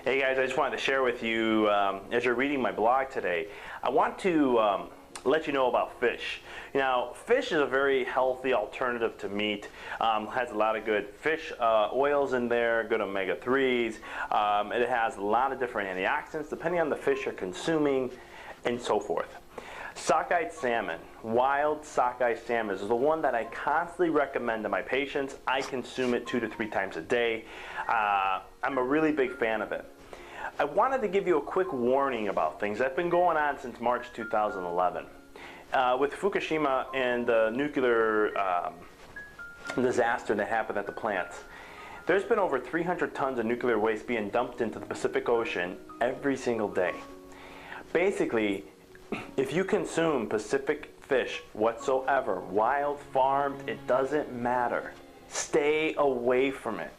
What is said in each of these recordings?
Hey guys, I just wanted to share with you, as you're reading my blog today, I want to let you know about fish. Now, fish is a very healthy alternative to meat. Has a lot of good fish oils in there, good omega-3s. It has a lot of different antioxidants depending on the fish you're consuming and so forth. Sockeye salmon, wild sockeye salmon, is the one that I constantly recommend to my patients. I consume it 2 to 3 times a day. I'm a really big fan of it. I wanted to give you a quick warning about things that have been going on since March 2011. With Fukushima and the nuclear disaster that happened at the plants, there's been over 300 tons of nuclear waste being dumped into the Pacific Ocean every single day. Basically, if you consume Pacific fish whatsoever, wild, farmed, it doesn't matter. Stay away from it.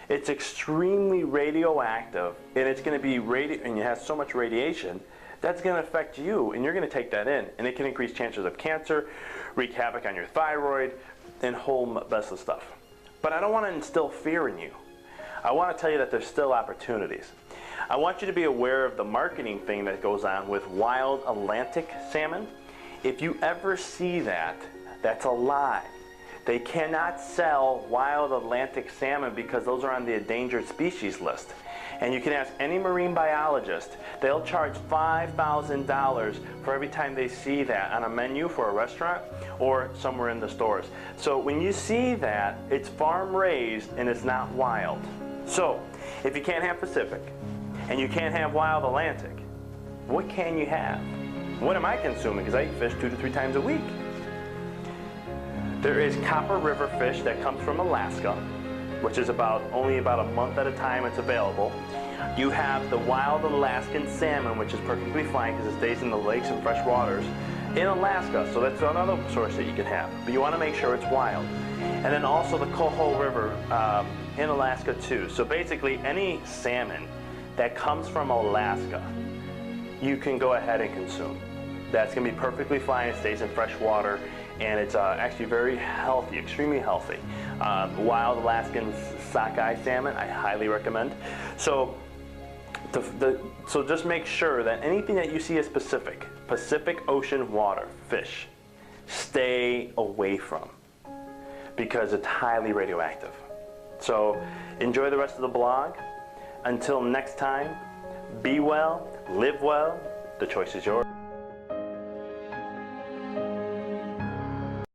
It's extremely radioactive, and it's going to be and it has so much radiation that's going to affect you, and you're going to take that in, and it can increase chances of cancer, wreak havoc on your thyroid, and whole mess of stuff. But I don't want to instill fear in you. I want to tell you that there's still opportunities. I want you to be aware of the marketing thing that goes on with wild Atlantic salmon. If you ever see that, that's a lie. They cannot sell wild Atlantic salmon because those are on the endangered species list. And you can ask any marine biologist, they'll charge $5,000 for every time they see that on a menu for a restaurant or somewhere in the stores. So when you see that, it's farm raised and it's not wild. So if you can't have Pacific and you can't have wild Atlantic, what can you have? What am I consuming? Because I eat fish 2 to 3 times a week. There is Copper River fish that comes from Alaska, which is only about a month at a time it's available. You have the wild Alaskan salmon, which is perfectly fine because it stays in the lakes and fresh waters in Alaska, so that's another source that you can have. But you want to make sure it's wild. And then also the Coho River in Alaska too. So basically any salmon that comes from Alaska, you can go ahead and consume. That's going to be perfectly fine. It stays in fresh water, and it's actually very healthy, extremely healthy. Wild Alaskan sockeye salmon, I highly recommend. So just make sure that anything that you see as Pacific Ocean water, fish, stay away from, because it's highly radioactive. So enjoy the rest of the blog. Until next time, be well, live well, the choice is yours.